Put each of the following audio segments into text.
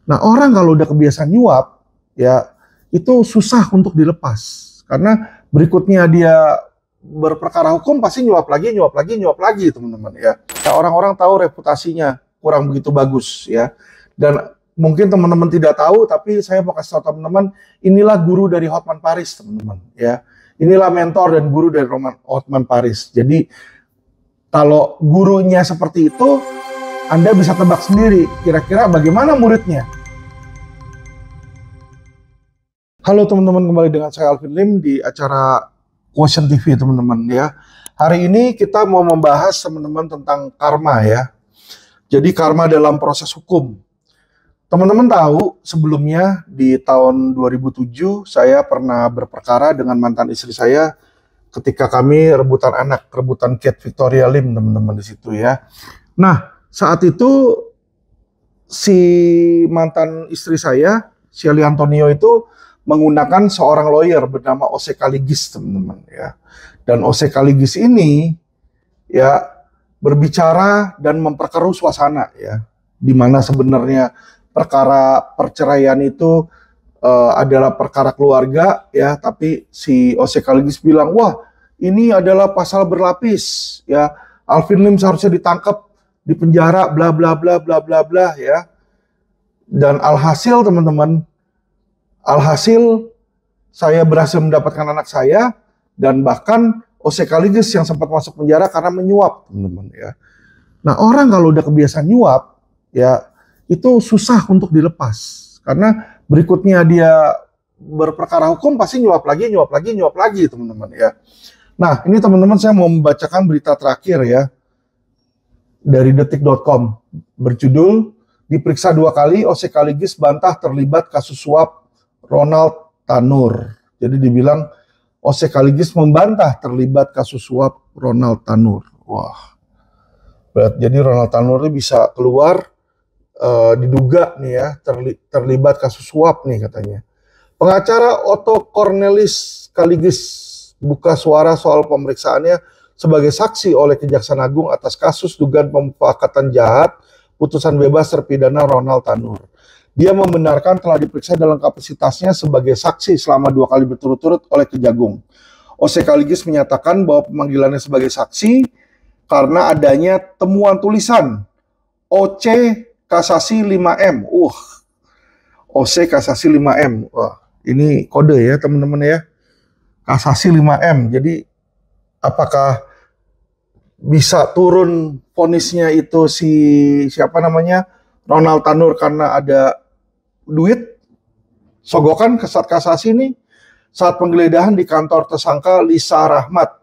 Nah, orang kalau udah kebiasaan nyuap, ya itu susah untuk dilepas. Karena berikutnya dia berperkara hukum pasti nyuap lagi, nyuap lagi, nyuap lagi, teman-teman ya. Nah, orang-orang tahu reputasinya kurang begitu bagus ya. Dan mungkin teman-teman tidak tahu, tapi saya mau kasih tahu teman-teman, inilah guru dari Hotman Paris, teman-teman ya. Inilah mentor dan guru dari Hotman Paris. Jadi kalau gurunya seperti itu, Anda bisa tebak sendiri kira-kira bagaimana muridnya. Halo teman-teman, kembali dengan saya Alvin Lim di acara Quotient TV teman-teman ya. Hari ini kita mau membahas teman-teman tentang karma ya. Jadi karma dalam proses hukum. Teman-teman tahu sebelumnya di tahun 2007 saya pernah berperkara dengan mantan istri saya ketika kami rebutan anak, rebutan Kate Victoria Lim teman-teman di situ ya. Nah, saat itu si mantan istri saya, Shelly Antonio itu menggunakan seorang lawyer bernama Ose Kaligis, teman-teman ya. Dan Ose Kaligis ini ya berbicara dan memperkeruh suasana ya, di mana sebenarnya perkara perceraian itu adalah perkara keluarga ya, tapi si Ose Kaligis bilang, wah ini adalah pasal berlapis ya, Alvin Lim seharusnya ditangkap, di penjara, bla bla bla bla bla bla ya. Dan alhasil teman-teman, alhasil saya berhasil mendapatkan anak saya, dan bahkan Ose Kaligis yang sempat masuk penjara karena menyuap, teman-teman ya. Nah, orang kalau udah kebiasaan nyuap, ya itu susah untuk dilepas. Karena berikutnya dia berperkara hukum pasti nyuap lagi, nyuap lagi, nyuap lagi, teman-teman ya. Nah, ini teman-teman saya mau membacakan berita terakhir ya, dari detik.com, berjudul, diperiksa 2 kali, Ose Kaligis bantah terlibat kasus suap Ronald Tanur. Jadi dibilang Ose Kaligis membantah terlibat kasus suap Ronald Tanur. Wah, jadi Ronald Tanur ini bisa keluar, diduga nih ya terlibat kasus suap nih katanya. Pengacara Otto Cornelis Kaligis buka suara soal pemeriksaannya sebagai saksi oleh Kejaksaan Agung atas kasus dugaan pemufakatan jahat, putusan bebas terpidana Ronald Tanur. Dia membenarkan telah diperiksa dalam kapasitasnya sebagai saksi selama 2 kali berturut-turut oleh Kejagung. Ose Kaligis menyatakan bahwa pemanggilannya sebagai saksi karena adanya temuan tulisan OC Kasasi 5M. OC Kasasi 5M. Wah, ini kode ya teman-teman ya. Kasasi 5M. Jadi apakah bisa turun vonisnya itu siapa namanya, Ronald Tanur karena ada duit sogokan ke kasasi ini saat penggeledahan di kantor tersangka Lisa Rahmat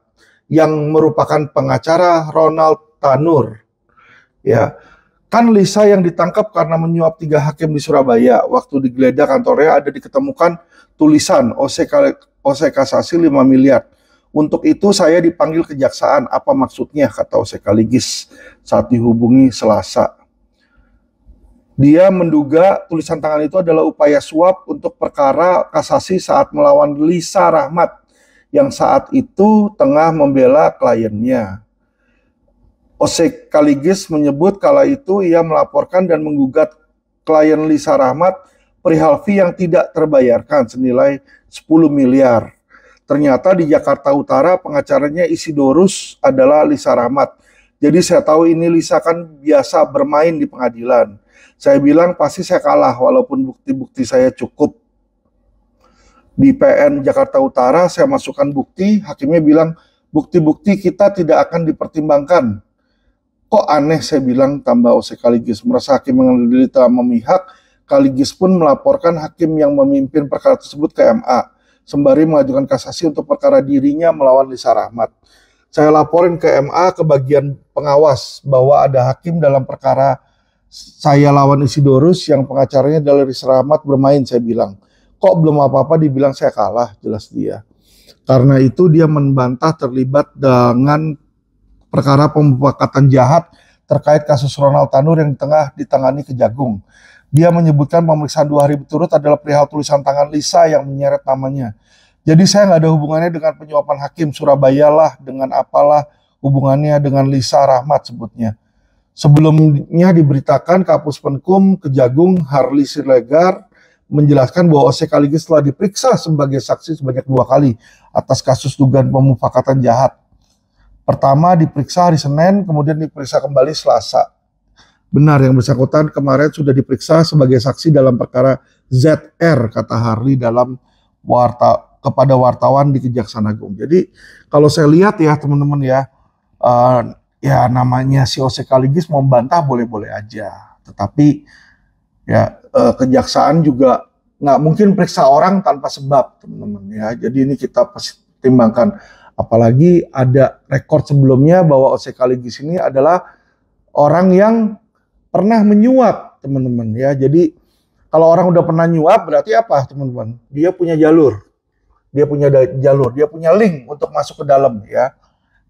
yang merupakan pengacara Ronald Tanur ya. Kan Lisa yang ditangkap karena menyuap 3 hakim di Surabaya. Waktu digeledah kantornya ada diketemukan tulisan OC Kasasi 5 miliar. Untuk itu saya dipanggil kejaksaan. Apa maksudnya, kata Ose Kaligis saat dihubungi Selasa. Dia menduga tulisan tangan itu adalah upaya suap untuk perkara kasasi saat melawan Lisa Rahmat yang saat itu tengah membela kliennya. Ose Kaligis menyebut kala itu ia melaporkan dan menggugat klien Lisa Rahmat perihal fee yang tidak terbayarkan senilai 10 miliar. Ternyata di Jakarta Utara pengacaranya Isidorus adalah Lisa Rahmat. Jadi saya tahu ini Lisa kan biasa bermain di pengadilan. Saya bilang pasti saya kalah walaupun bukti-bukti saya cukup. Di PN Jakarta Utara saya masukkan bukti, hakimnya bilang bukti-bukti kita tidak akan dipertimbangkan. Kok aneh, saya bilang, tambah Ose Kaligis. Merasa hakim mengadili telah memihak, Kaligis pun melaporkan hakim yang memimpin perkara tersebut ke MA. Sembari mengajukan kasasi untuk perkara dirinya melawan Lisa Rahmat. Saya laporin ke MA ke bagian pengawas bahwa ada hakim dalam perkara saya lawan Isidorus yang pengacaranya adalah Lisa Rahmat bermain, saya bilang. Kok belum apa-apa dibilang saya kalah, jelas dia. Karena itu dia membantah terlibat dengan perkara pemufakatan jahat terkait kasus Ronald Tanur yang tengah ditangani Kejagung. Dia menyebutkan pemeriksaan 2 hari berturut adalah perihal tulisan tangan Lisa yang menyeret namanya. Jadi saya nggak ada hubungannya dengan penyuapan hakim Surabaya lah, dengan apalah hubungannya dengan Lisa Rahmat sebutnya. Sebelumnya diberitakan Kapus Penkum Kejagung Harley Siregar menjelaskan bahwa OC Kaligis telah diperiksa sebagai saksi sebanyak 2 kali atas kasus dugaan pemufakatan jahat. Pertama diperiksa hari Senin, kemudian diperiksa kembali Selasa. Benar, yang bersangkutan kemarin sudah diperiksa sebagai saksi dalam perkara ZR, kata Harley dalam kepada wartawan di Kejaksaan Agung. Jadi kalau saya lihat ya teman-teman ya, ya namanya si OC Kaligis mau membantah boleh-boleh aja. Tetapi ya kejaksaan juga nggak mungkin periksa orang tanpa sebab, teman-teman ya. Jadi ini kita pertimbangkan. Apalagi ada rekor sebelumnya bahwa OC Kaligis ini adalah orang yang pernah menyuap, teman-teman ya. Jadi kalau orang udah pernah nyuap berarti apa, teman-teman? Dia punya jalur. Dia punya link untuk masuk ke dalam ya.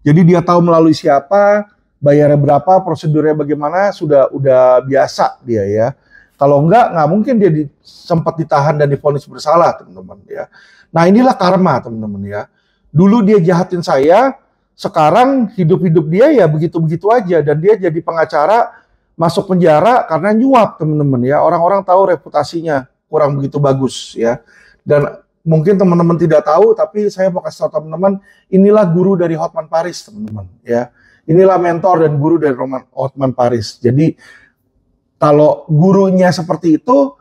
Jadi dia tahu melalui siapa, bayarnya berapa, prosedurnya bagaimana, udah biasa dia ya. Kalau nggak mungkin dia sempat ditahan dan divonis bersalah, teman-teman ya. Nah inilah karma, teman-teman ya. Dulu dia jahatin saya, sekarang hidup-hidup dia ya begitu-begitu aja. Dan dia jadi pengacara, masuk penjara karena nyuap, teman-teman ya. Orang-orang tahu reputasinya kurang begitu bagus ya. Dan mungkin teman-teman tidak tahu, tapi saya mau kasih tahu teman-teman, inilah guru dari Hotman Paris, teman-teman ya. Inilah mentor dan guru dari Hotman Paris. Jadi kalau gurunya seperti itu,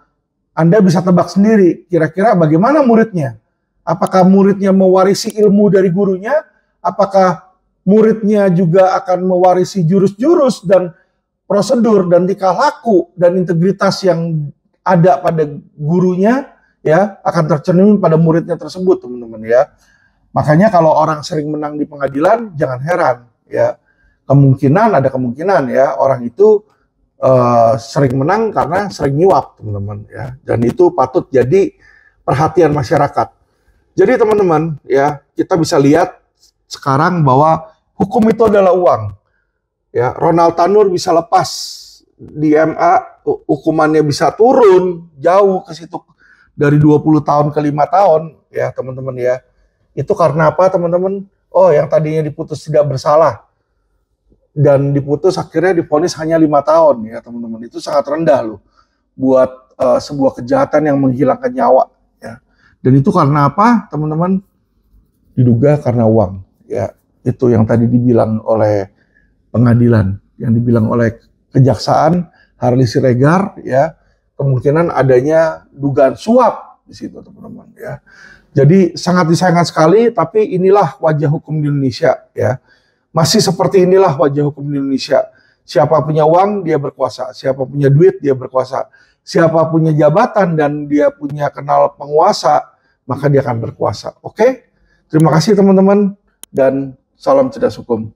Anda bisa tebak sendiri kira-kira bagaimana muridnya. Apakah muridnya mewarisi ilmu dari gurunya? Apakah muridnya juga akan mewarisi jurus-jurus dan prosedur dan tingkah laku dan integritas yang ada pada gurunya? Ya, akan tercermin pada muridnya tersebut, teman-teman ya. Makanya kalau orang sering menang di pengadilan, jangan heran ya. Ada kemungkinan ya orang itu sering menang karena sering nyuap, teman-teman ya. Dan itu patut jadi perhatian masyarakat. Jadi teman-teman ya, kita bisa lihat sekarang bahwa hukum itu adalah uang. Ya, Ronald Tanur bisa lepas di MA, hukumannya bisa turun jauh ke situ. Dari 20 tahun ke 5 tahun ya teman-teman ya. Itu karena apa, teman-teman? Oh, yang tadinya diputus tidak bersalah dan diputus akhirnya divonis hanya 5 tahun ya teman-teman. Itu sangat rendah loh buat sebuah kejahatan yang menghilangkan nyawa ya. Dan itu karena apa, teman-teman? Diduga karena uang ya. Itu yang tadi dibilang oleh pengadilan, yang dibilang oleh kejaksaan Harley Siregar ya. Kemungkinan adanya dugaan suap di situ, teman-teman ya. Jadi sangat disayangkan sekali, tapi inilah wajah hukum di Indonesia ya. Masih seperti inilah wajah hukum di Indonesia. Siapa punya uang dia berkuasa, siapa punya duit dia berkuasa, siapa punya jabatan dan dia punya kenal penguasa maka dia akan berkuasa. Oke? Terima kasih teman-teman dan salam cerdas hukum.